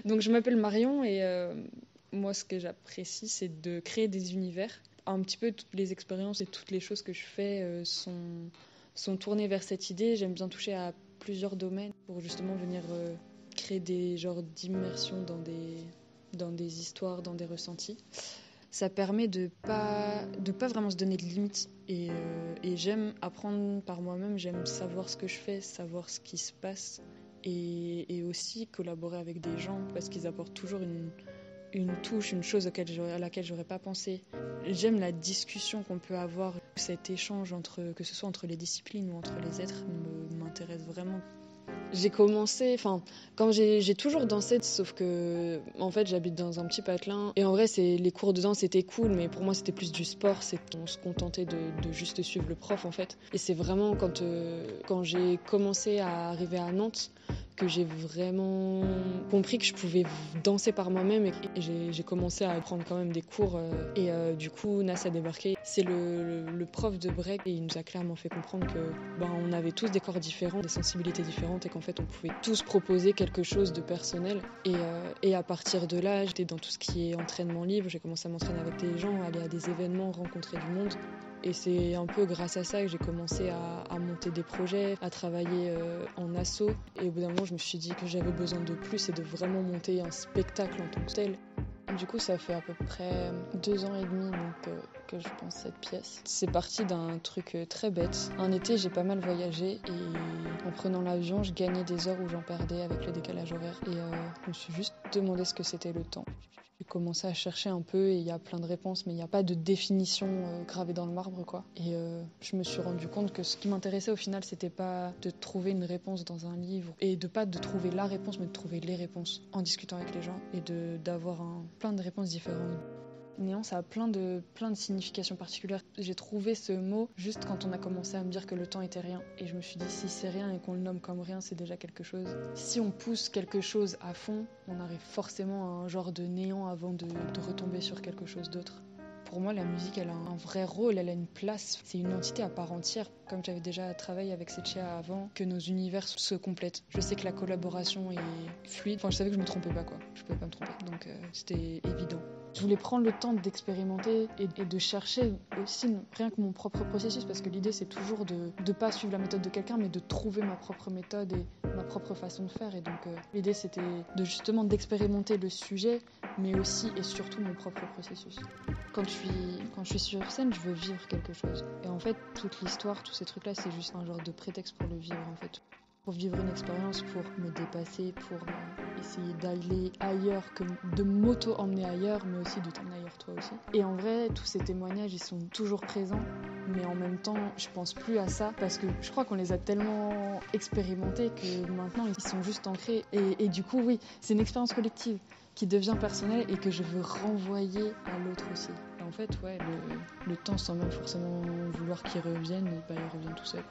Donc je m'appelle Marion et moi ce que j'apprécie c'est de créer des univers. Un petit peu toutes les expériences et toutes les choses que je fais sont tournées vers cette idée. J'aime bien toucher à plusieurs domaines pour justement venir créer des genres d'immersion dans des histoires, dans des ressentis. Ça permet de pas vraiment se donner de limites et j'aime apprendre par moi-même, j'aime savoir ce que je fais, savoir ce qui se passe et aussi collaborer avec des gens parce qu'ils apportent toujours une touche, une chose à laquelle j'aurais pas pensé. J'aime la discussion qu'on peut avoir, cet échange que ce soit entre les disciplines ou entre les êtres m'intéresse vraiment. J'ai commencé, quand j'ai toujours dansé, sauf que en fait j'habite dans un petit patelin et en vrai les cours de danse c'était cool, mais pour moi c'était plus du sport, on se contentait de juste suivre le prof en fait. Et c'est vraiment quand j'ai commencé à arriver à Nantes que j'ai vraiment compris que je pouvais danser par moi-même et j'ai commencé à prendre quand même des cours du coup Nas a débarqué. C'est le prof de break et il nous a clairement fait comprendre que on avait tous des corps différents, des sensibilités différentes et qu'en fait on pouvait tous proposer quelque chose de personnel et à partir de là j'étais dans tout ce qui est entraînement libre, j'ai commencé à m'entraîner avec des gens, aller à des événements, rencontrer du monde. Et c'est un peu grâce à ça que j'ai commencé à monter des projets, à travailler en asso. Et au bout d'un moment, je me suis dit que j'avais besoin de plus et de vraiment monter un spectacle en tant que tel. Du coup, ça fait à peu près 2 ans et demi que je pense cette pièce. C'est parti d'un truc très bête. Un été, j'ai pas mal voyagé et en prenant l'avion, je gagnais des heures où j'en perdais avec le décalage horaire. Et je me suis juste demandé ce que c'était le temps. J'ai commencé à chercher un peu et il y a plein de réponses, mais il n'y a pas de définition gravée dans le marbre, quoi. Et je me suis rendu compte que ce qui m'intéressait au final, c'était pas de trouver une réponse dans un livre et pas de trouver la réponse, mais de trouver les réponses en discutant avec les gens et d'avoir plein de réponses différentes. Néant, ça a plein de significations particulières. J'ai trouvé ce mot juste quand on a commencé à me dire que le temps était rien. Et je me suis dit, si c'est rien et qu'on le nomme comme rien, c'est déjà quelque chose. Si on pousse quelque chose à fond, on arrive forcément à un genre de néant avant de retomber sur quelque chose d'autre. Pour moi, la musique, elle a un vrai rôle, elle a une place. C'est une entité à part entière. Comme j'avais déjà travaillé avec Setchia avant, que nos univers se complètent. Je sais que la collaboration est fluide. Je savais que je me trompais pas, quoi. Je pouvais pas me tromper. Donc, c'était évident. Je voulais prendre le temps d'expérimenter et de chercher aussi rien que mon propre processus, parce que l'idée, c'est toujours de pas suivre la méthode de quelqu'un, mais de trouver ma propre méthode et ma propre façon de faire. Et donc, l'idée, c'était justement d'expérimenter le sujet, mais aussi et surtout mon propre processus. Quand je suis sur scène, je veux vivre quelque chose. Et en fait, toute l'histoire, tous ces trucs-là, c'est juste un genre de prétexte pour le vivre, en fait. Pour vivre une expérience, pour me dépasser, pour essayer d'aller ailleurs, de m'auto-emmener ailleurs, mais aussi de t'emmener ailleurs toi aussi. Et en vrai, tous ces témoignages, ils sont toujours présents, mais en même temps, je pense plus à ça, parce que je crois qu'on les a tellement expérimentés que maintenant, ils sont juste ancrés. Et du coup, oui, c'est une expérience collective qui devient personnelle et que je veux renvoyer à l'autre aussi. Et en fait, ouais, le temps, sans même forcément vouloir qu'il revienne, il revient tout seul.